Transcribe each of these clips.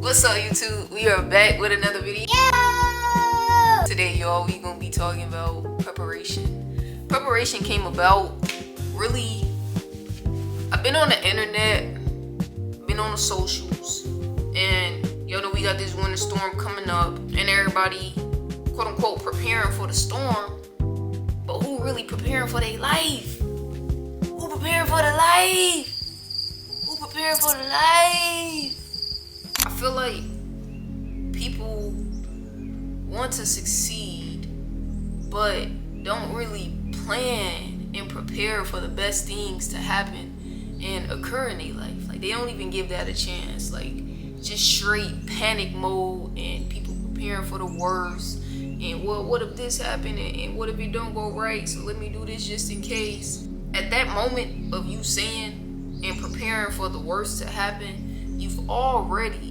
What's up, YouTube? We are back with another video. Yeah! Today, y'all, we gonna be talking about preparation. Preparation came about really. I've been on the internet, been on the socials, and y'all know we got this winter storm coming up, and everybody, quote unquote, preparing for the storm. But who really preparing for their life? Who preparing for the life? Who preparing for the life? I feel like people want to succeed, but don't really plan and prepare for the best things to happen and occur in their life. Like, they don't even give that a chance. Like, just straight panic mode and people preparing for the worst. And what if this happened? And what if it don't go right? So let me do this just in case. At that moment of you saying and preparing for the worst to happen, you've already,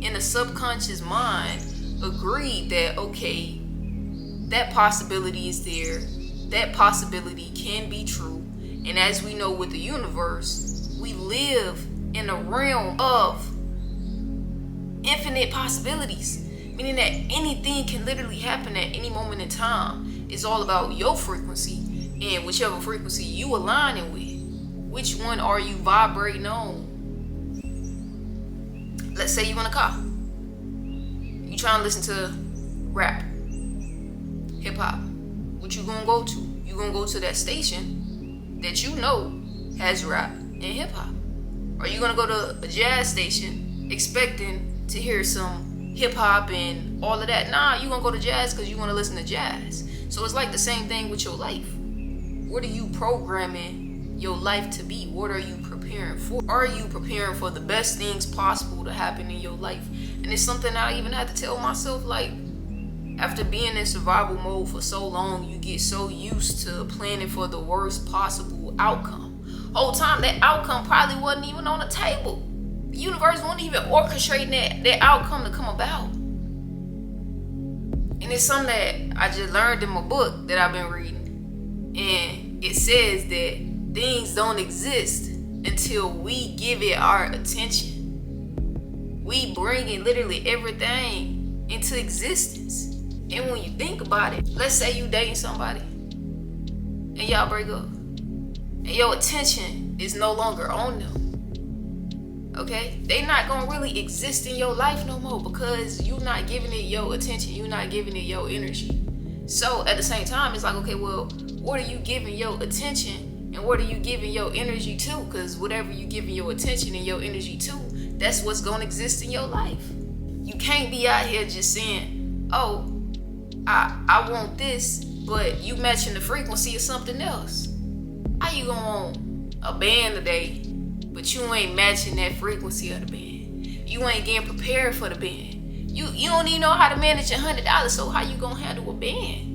in a subconscious mind, agreed that, okay, that possibility is there. That possibility can be true. And as we know with the universe, we live in a realm of infinite possibilities. Meaning that anything can literally happen at any moment in time. It's all about your frequency and whichever frequency you aligning with. Which one are you vibrating on? Let's say you're in a car. You trying to listen to rap, hip hop. What you gonna go to? You gonna go to that station that you know has rap and hip hop. Or you gonna go to a jazz station expecting to hear some hip hop and all of that? Nah, you gonna go to jazz because you wanna listen to jazz. So it's like the same thing with your life. What are you programming your life to be? What are you preparing for? Are you preparing for the best things possible to happen in your life? And it's something I even had to tell myself, like, after being in survival mode for so long, you get so used to planning for the worst possible outcome. Whole time that outcome probably wasn't even on the table. The universe wasn't even orchestrating that outcome to come about. And it's something that I just learned in my book that I've been reading. And it says that things don't exist until we give it our attention. We bring in literally everything into existence. And when you think about it, let's say you dating somebody and y'all break up, and your attention is no longer on them. Okay? They not gonna really exist in your life no more because you're not giving it your attention. You're not giving it your energy. So at the same time, it's like, okay, well, what are you giving your attention and what are you giving your energy to? Because whatever you giving your attention and your energy to, that's what's gonna exist in your life. You can't be out here just saying, oh, I want this, but you matching the frequency of something else. How you gonna want a band today, but you ain't matching that frequency of the band? You ain't getting prepared for the band. You don't even know how to manage $100, so how you gonna handle a band?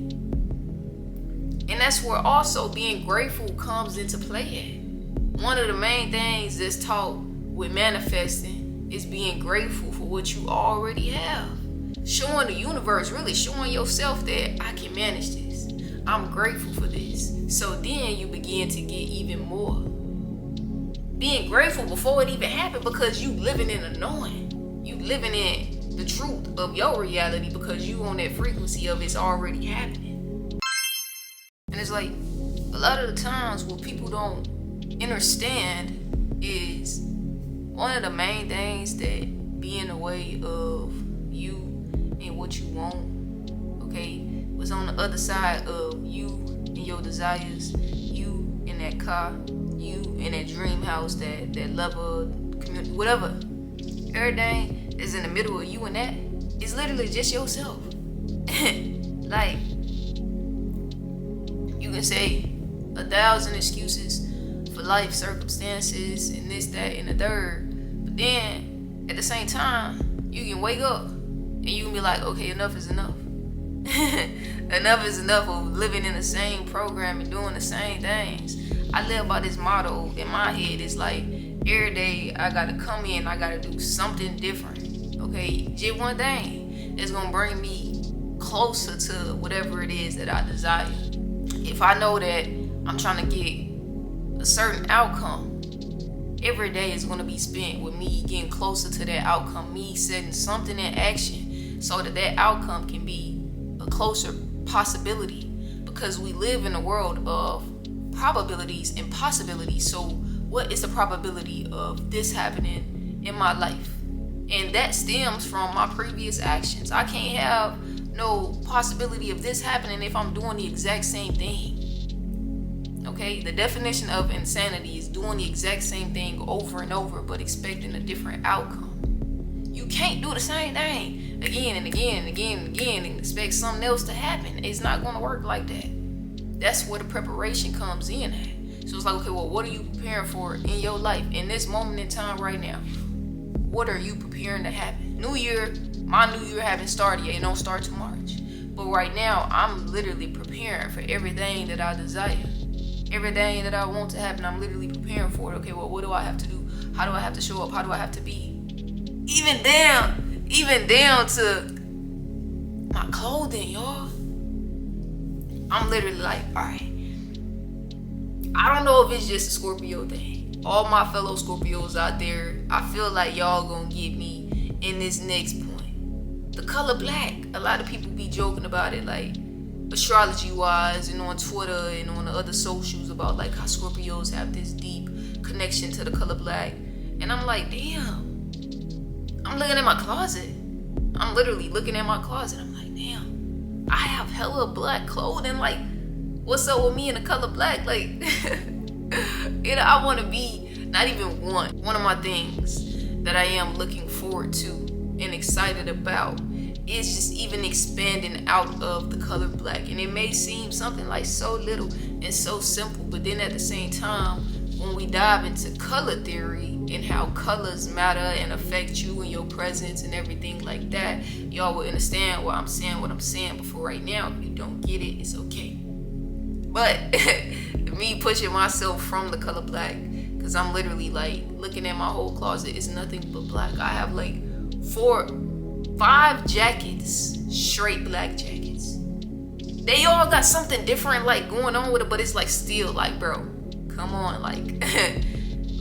And that's where also being grateful comes into play at. One of the main things that's taught with manifesting is being grateful for what you already have. Showing the universe, really showing yourself that I can manage this. I'm grateful for this. So then you begin to get even more. Being grateful before it even happened because you living in the knowing. You living in the truth of your reality because you on that frequency of it's already happening. And it's like, a lot of the times what people don't understand is one of the main things that be in the way of you and what you want, okay, was on the other side of you and your desires, you in that car, you in that dream house, that lover, community, whatever. Everything is in the middle of you and that. It's literally just yourself. Like, you can say 1,000 excuses for life circumstances and this, that, and the third. But then, at the same time, you can wake up and you can be like, okay, enough is enough. Enough is enough of living in the same program and doing the same things. I live by this motto in my head. It's like, every day I gotta come in, I gotta do something different. Okay, just one thing that's gonna bring me closer to whatever it is that I desire. If I know that I'm trying to get a certain outcome, Every day is going to be spent with me getting closer to that outcome, me setting something in action so that that outcome can be a closer possibility, because we live in a world of probabilities and possibilities. So what is the probability of this happening in my life? And that stems from my previous actions. I can't have no possibility of this happening if I'm doing the exact same thing. Okay, the definition of insanity is doing the exact same thing over and over but expecting a different outcome. You can't do the same thing again and again and again and again and expect something else to happen. It's not going to work like that. That's where the preparation comes in at. So it's like, okay, well, what are you preparing for in your life in this moment in time right now? What are you preparing to happen? New year, my new year haven't started yet. It don't start till March. But right now, I'm literally preparing for everything that I desire. Everything that I want to happen, I'm literally preparing for it. Okay, well, what do I have to do? How do I have to show up? How do I have to be? Even down to my clothing, y'all. I'm literally like, all right. I don't know if it's just a Scorpio thing. All my fellow Scorpios out there, I feel like y'all gonna get me in this next point. The color black. A lot of people be joking about it, like, astrology wise and on Twitter and on the other socials, about like how Scorpios have this deep connection to the color black. And I'm like, damn, I'm looking at my closet. I'm literally looking at my closet. I'm like, damn, I have hella black clothing. Like, what's up with me in the color black? Like, you know, I want to be not even one of my things that I am looking forward to and excited about is just even expanding out of the color black. And it may seem something like so little and so simple, but then at the same time, when we dive into color theory and how colors matter and affect you and your presence and everything like that, y'all will understand why I'm saying what I'm saying. But for right now, if you don't get it, it's okay. But me pushing myself from the color black, because I'm literally like looking at my whole closet, is nothing but black. I have like 5 jackets, straight black jackets. They all got something different like going on with it, but it's like still like, bro, come on, like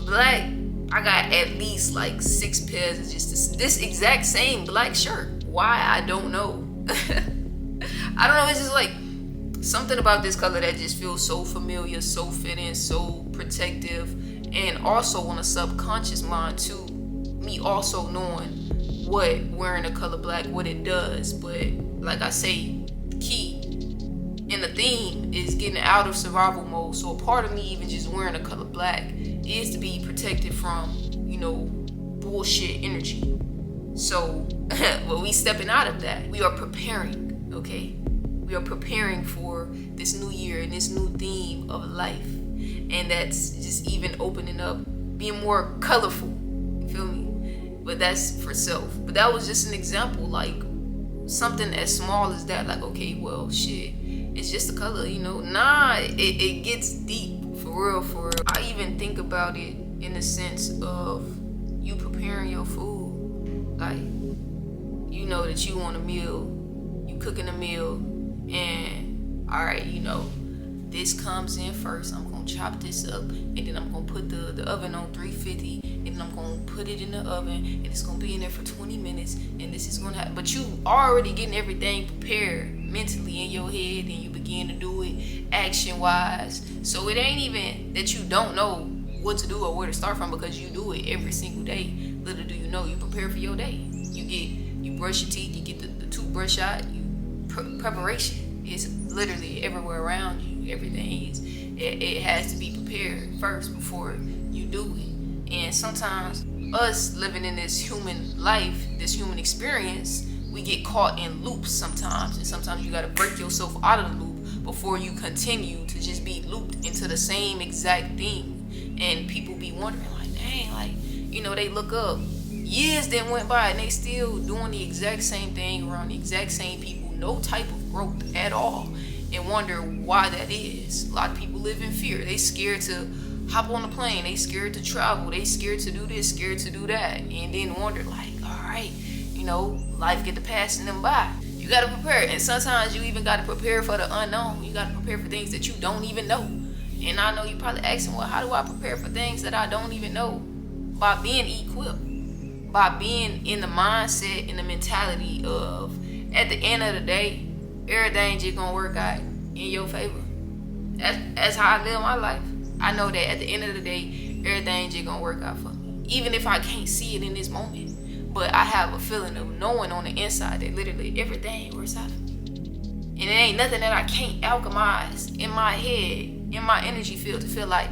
black. I got at least like 6 pairs of just this exact same black shirt. Why? I don't know. I don't know. It's just like something about this color that just feels so familiar, so fitting, so protective, and also on a subconscious mind too. Me also knowing what wearing the color black, what it does. But like I say, the key and the theme is getting out of survival mode. So a part of me even just wearing the color black is to be protected from, you know, bullshit energy. So when we stepping out of that, we are preparing, okay? We are preparing for this new year and this new theme of life. And that's just even opening up, being more colorful, you feel me? But that's for self. But that was just an example, like something as small as that. Like, okay, well, shit, it's just the color, you know? Nah, it gets deep, for real, for real. I even think about it in the sense of you preparing your food. Like, you know that you want a meal, you cooking a meal, and all right, you know, this comes in first. I'm gonna chop this up, and then I'm gonna put the oven on 350, and then I'm gonna put it in the oven, and it's gonna be in there for 20 minutes, and this is gonna happen. But you already getting everything prepared mentally in your head, and you begin to do it action wise. So it ain't even that you don't know what to do or where to start from, because you do it every single day. Little do you know, you prepare for your day. You brush your teeth, you get the toothbrush out. Preparation is literally everywhere around you. Everything is. It has to be prepared first before you do it. And sometimes us living in this human life, this human experience, we get caught in loops sometimes. And sometimes you gotta break yourself out of the loop before you continue to just be looped into the same exact thing. And people be wondering like, dang, like, you know, they look up, years then went by and they still doing the exact same thing around the exact same people, no type of growth at all, and wonder why that is. A lot of people live in fear. They scared to hop on a plane, they scared to travel, they scared to do this, scared to do that, and then wonder like, all right, you know, life get to passing them by. You gotta prepare, and sometimes you even gotta prepare for the unknown. You gotta prepare for things that you don't even know. And I know you probably asking, well, how do I prepare for things that I don't even know? By being equipped, by being in the mindset and the mentality of, at the end of the day, everything just gonna work out in your favor. That's how I live my life. I know that at the end of the day, everything just gonna work out for me. Even if I can't see it in this moment, but I have a feeling of knowing on the inside that literally everything works out for me. And it ain't nothing that I can't alchemize in my head, in my energy field, to feel like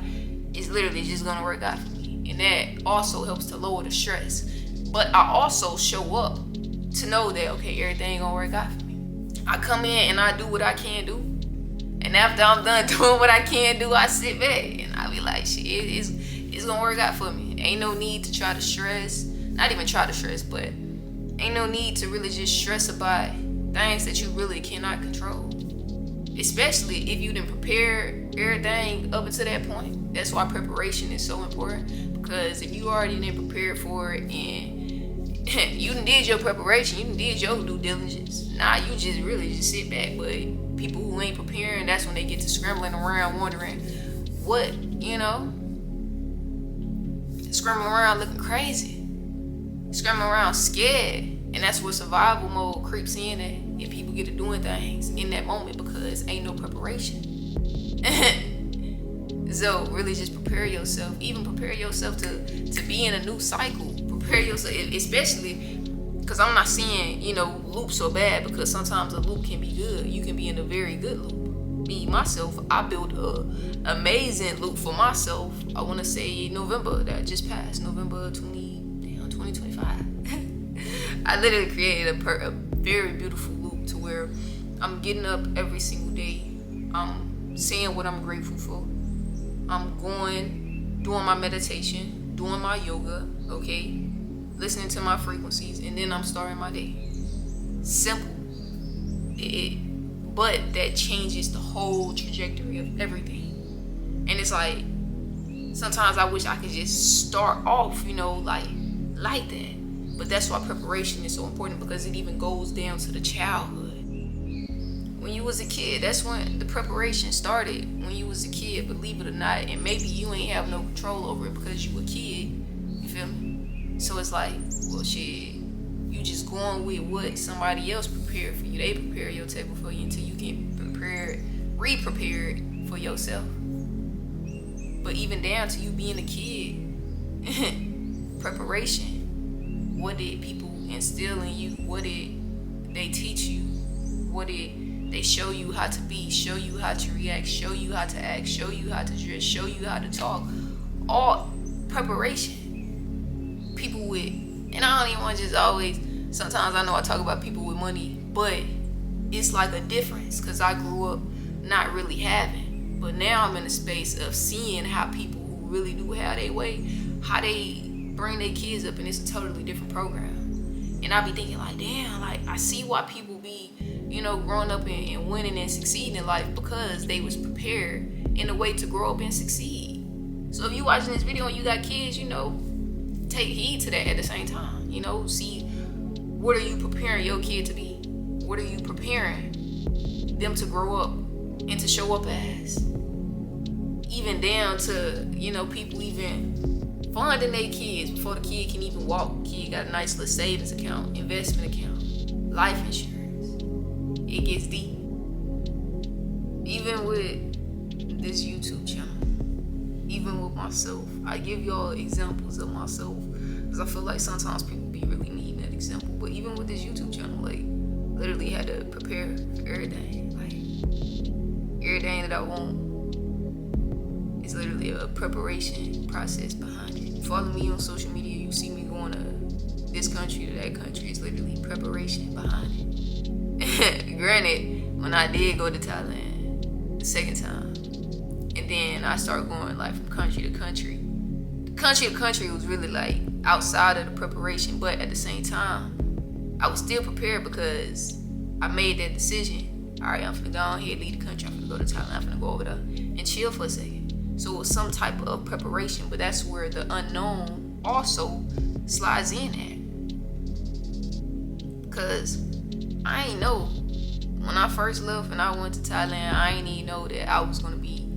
it's literally just gonna work out for me. And that also helps to lower the stress. But I also show up to know that, okay, everything gonna work out for me. I come in and I do what I can do. And after I'm done doing what I can do, I sit back and I be like, shit, it's gonna work out for me. Ain't no need to try to stress. Not even try to stress, but ain't no need to really just stress about things that you really cannot control. Especially if you didn't prepare everything up until that point. That's why preparation is so important. Because if you already didn't prepare for it and you done did your preparation, you done did your due diligence. Nah, you just really just sit back. But people who ain't preparing, that's when they get to scrambling around wondering what, scrambling around looking crazy, scrambling around scared. And that's where survival mode creeps in and people get to doing things in that moment because ain't no preparation. So really just prepare yourself. Even prepare yourself to be in a new cycle. Prepare yourself, especially because I'm not saying, loops are bad, because sometimes a loop can be good. You can be in a very good loop. Me, myself, I built a amazing loop for myself. I want to say November that just passed, November 2025. I literally created a very beautiful loop to where I'm getting up every single day. I'm saying what I'm grateful for. I'm doing my meditation, doing my yoga, okay? Listening to my frequencies, and then I'm starting my day. Simple. But that changes the whole trajectory of everything. And it's like, sometimes I wish I could just start off, like that. But that's why preparation is so important, because it even goes down to the childhood. When you was a kid, that's when the preparation started. When you was a kid, believe it or not, and maybe you ain't have no control over it because you a kid. You feel me? So it's like, well, shit, you just going with what somebody else prepared for you. They prepare your table for you until you can re-prepare it for yourself. But even down to you being a kid, preparation. What did people instill in you? What did they teach you? What did they show you how to be? Show you how to react? Show you how to act? Show you how to dress? Show you how to talk? All preparation. People with, and I don't even want to just always, sometimes I know I talk about people with money, but it's like a difference because I grew up not really having. But now I'm in a space of seeing how people who really do have their way, how they bring their kids up, and it's a totally different program. And I be thinking like, damn, like I see why people be, growing up and winning and succeeding in life, because they was prepared in a way to grow up and succeed. So if you watching this video and you got kids, take heed to that at the same time. See, what are you preparing your kid to be? What are you preparing them to grow up and to show up as? Even down to, people even funding their kids before the kid can even walk. The kid got a nice little savings account, investment account, life insurance. It gets deep. Even with this YouTube channel, even with myself, I give y'all examples of myself because I feel like sometimes people be really needing that example. But even with this YouTube channel, like, literally had to prepare for everything. Like, everything that I want is literally a preparation process behind it. Follow me on social media, you see me going to this country to that country. It's literally preparation behind it. Granted, when I did go to Thailand the second time, and then I started going like from country to country. Country to country was really like outside of the preparation, but at the same time, I was still prepared because I made that decision. All right, I'm finna go ahead, leave the country. I'm finna go to Thailand. I'm finna go over there and chill for a second. So it was some type of preparation, but that's where the unknown also slides in at. Because I ain't know when I first left and I went to Thailand, I ain't even know that I was gonna be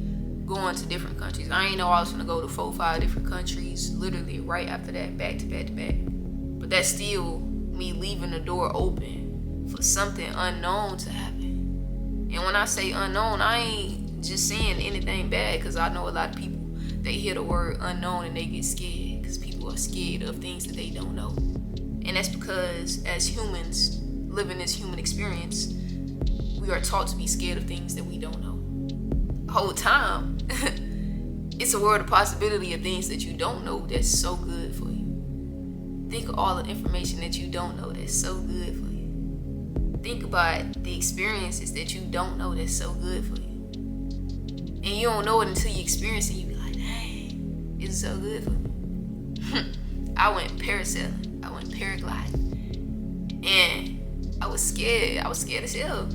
going to different countries. I ain't know I was gonna go to 4-5 different countries, literally right after that, back to back to back. But that's still me leaving the door open for something unknown to happen. And when I say unknown, I ain't just saying anything bad, because I know a lot of people, they hear the word unknown and they get scared, because people are scared of things that they don't know. And that's because as humans, living this human experience, we are taught to be scared of things that we don't know. The whole time, it's a world of possibility of things that you don't know that's so good for you. Think of all the information that you don't know that's so good for you. Think about the experiences that you don't know that's so good for you. And you don't know it until you experience it. You be like, dang, it's so good for me. I went parasailing. I went paragliding. And I was scared. I was scared as hell.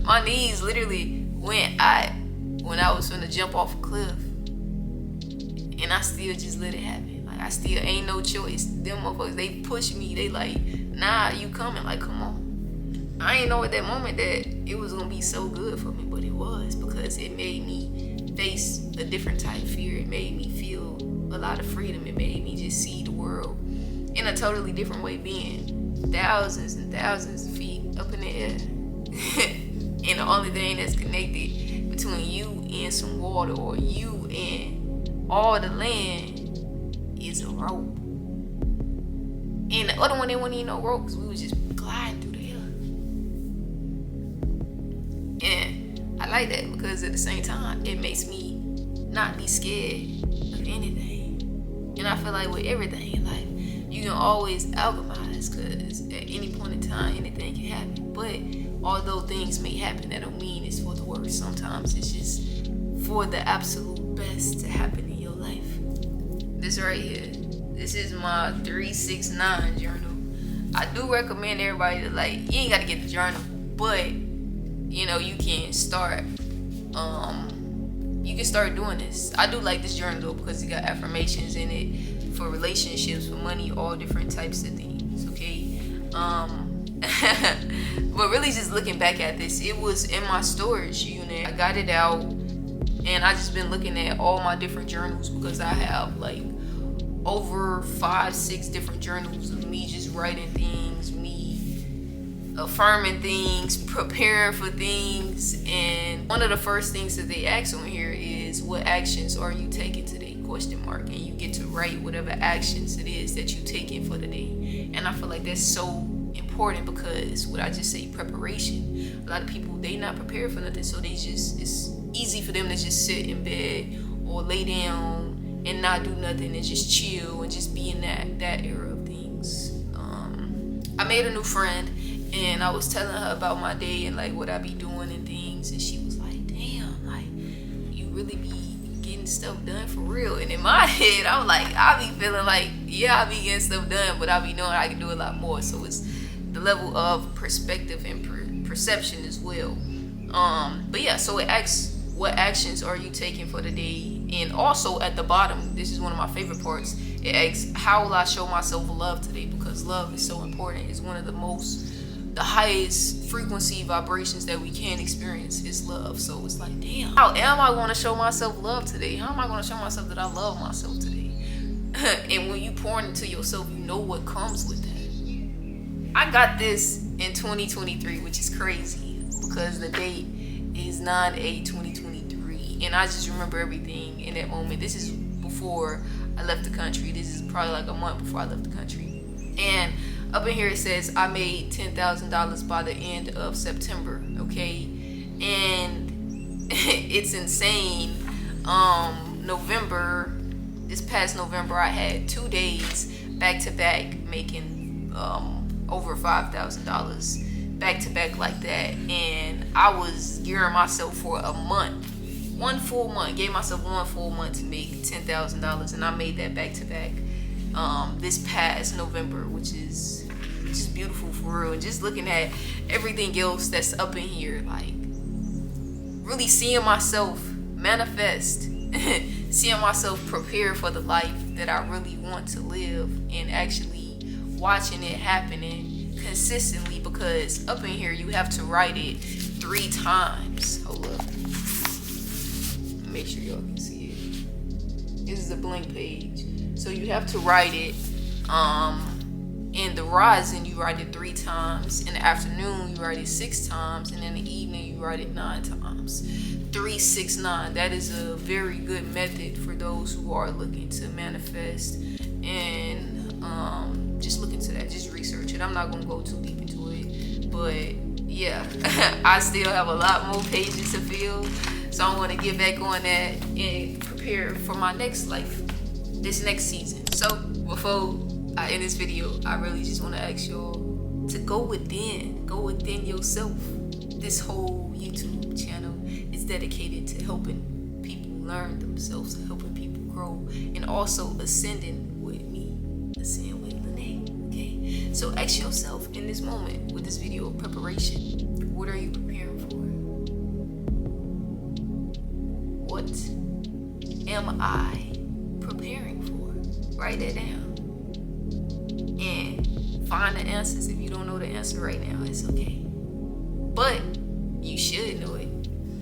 My knees literally went out when I was gonna jump off a cliff. And I still just let it happen. Like, I still ain't no choice. Them motherfuckers, they push me. They like, nah, you coming. Like, come on. I ain't know at that moment that it was gonna be so good for me, but it was, because it made me face a different type of fear. It made me feel a lot of freedom. It made me just see the world in a totally different way, being thousands and thousands of feet up in the air. And the only thing that's connected between you and some water, or you and all the land, is a rope. And the other one, there wasn't even no rope, because we was just gliding through the air. And I like that, because at the same time, it makes me not be scared of anything. And I feel like with everything in life, you can always alchemize, because at any point in time, anything can happen. But although things may happen, that don't mean it's for the worst. Sometimes it's just for the absolute best to happen in your life. This right here, this is my 369 journal. I do recommend everybody to, like, you ain't got to get the journal, but you know, you can start doing this. I do like this journal though, because it got affirmations in it for relationships, for money, all different types of things. Okay. But really, just looking back at this, it was in my storage unit. I got it out, and I just been looking at all my different journals, because I have like over 5-6 different journals of me just writing things, me affirming things, preparing for things. And one of the first things that they ask on here is, what actions are you taking today? ? And you get to write whatever actions it is that you taking for the day. And I feel like that's so important, because what I just say, preparation. A lot of people, they not prepared for nothing, so they just, it's easy for them to just sit in bed or lay down and not do nothing and just chill and just be in that era of things. I made a new friend, and I was telling her about my day and like what I be doing and things, and she was like, damn, like, you really be getting stuff done for real. And in my head, I was like, I be feeling like, yeah, I be getting stuff done, but I be knowing I can do a lot more. So it's the level of perspective and perception as well. But yeah, so it asks, what actions are you taking for the day? And also at the bottom, this is one of my favorite parts, it asks, how will I show myself love today? Because love is so important. It's one of the highest frequency vibrations that we can experience is love. So it's like, damn, how am I going to show myself love today? How am I going to show myself that I love myself today? And when you pour into yourself, you know what comes with that. I got this in 2023, which is crazy, because the date is 9/8/2023, and I just remember everything in that moment. This is before I left the country. This is probably like a month before I left the country. And up in here it says I made $10,000 by the end of September. Okay, and it's insane. This past November, I had 2 days back to back making over $5,000 back to back like that, and I was gearing myself for a month. 1 full month, gave myself 1 full month to make $10,000, and I made that back to back this past November, which is just beautiful for real. And just looking at everything else that's up in here, like really seeing myself manifest, seeing myself prepare for the life that I really want to live, and actually watching it happening consistently, because up in here you have to write it 3 times. Hold up. Make sure y'all can see it. This is a blank page. So you have to write it. In the rising, you write it 3 times. In the afternoon, you write it 6 times. And in the evening, you write it 9 times. 3, 6, 9. That is a very good method for those who are looking to manifest. And just look into that. Just research it. I'm not going to go too deep into it. But yeah, I still have a lot more pages to fill. So I'm going to get back on that and prepare for my next life. This next season. So before I end this video, I really just want to ask y'all to go within yourself. This whole YouTube channel is dedicated to helping people learn themselves, helping people grow, and also ascending with me, ascend with Lene. Okay, so ask yourself in this moment with this video of preparation, what are you preparing for? What am I preparing for? Write that down and find the answers. If you don't know the answer right now, it's okay, but you should know it.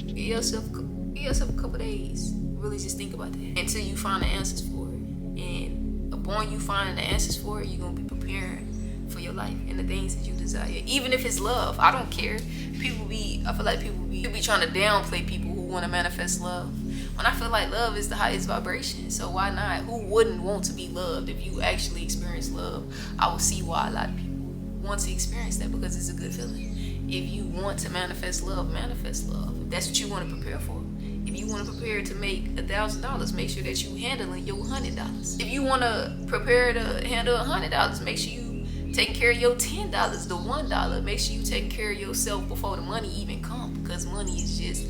Give yourself a couple days. Really just think about that until you find the answers for it. And upon you finding the answers for it, you're gonna be preparing for your life and the things that you desire. Even if it's love, I don't care. I feel like people be trying to downplay people who want to manifest love. When I feel like love is the highest vibration, so why not? Who wouldn't want to be loved? If you actually experience love, I will see why a lot of people want to experience that, because it's a good feeling. If you want to manifest love, manifest love. If that's what you want to prepare for. If you want to prepare to make $1,000, make sure that you handling your $100. If you want to prepare to handle $100, make sure you taking care of your $10, the $1. Make sure you taking care of yourself before the money even comes, because money is just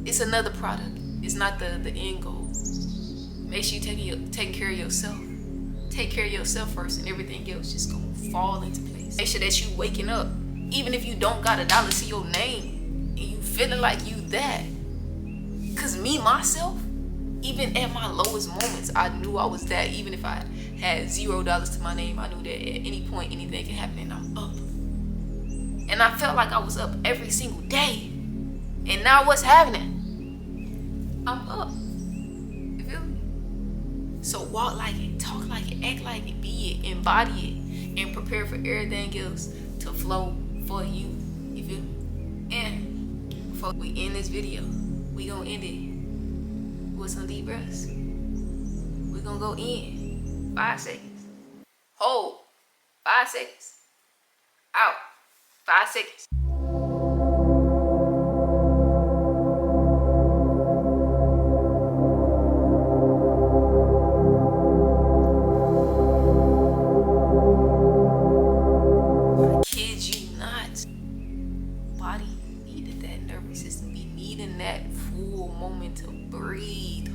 it's another product. It's not the end goal. Make sure you taking care of yourself. Take care of yourself first, and everything else just gonna fall into place. Make sure that you waking up, even if you don't got $1 to your name, and you feeling like you that. Cause me myself, even at my lowest moments, I knew I was that. Even if I had $0 to my name, I knew that at any point anything can happen, and I'm up. And I felt like I was up every single day. And now what's happening? I'm up. You feel me? So walk like it, talk like it, act like it, be it, embody it, and prepare for everything else to flow for you. You feel me? And before we end this video, we gonna end it with some deep breaths. We gonna go in 5 seconds. Hold 5 seconds. Out 5 seconds.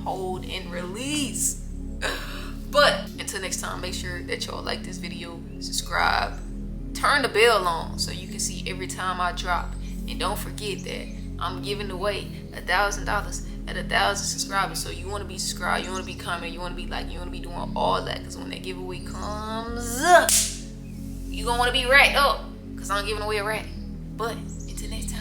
Hold and release. But until next time, make sure that y'all like this video, subscribe, turn the bell on so you can see every time I drop. And don't forget that I'm giving away $1,000 at 1,000 subscribers. So you want to be subscribed, you want to be commenting, you want to be like, you want to be doing all that, because when that giveaway comes up, you gonna want to be racked up, because I'm giving away a rack. But until next time.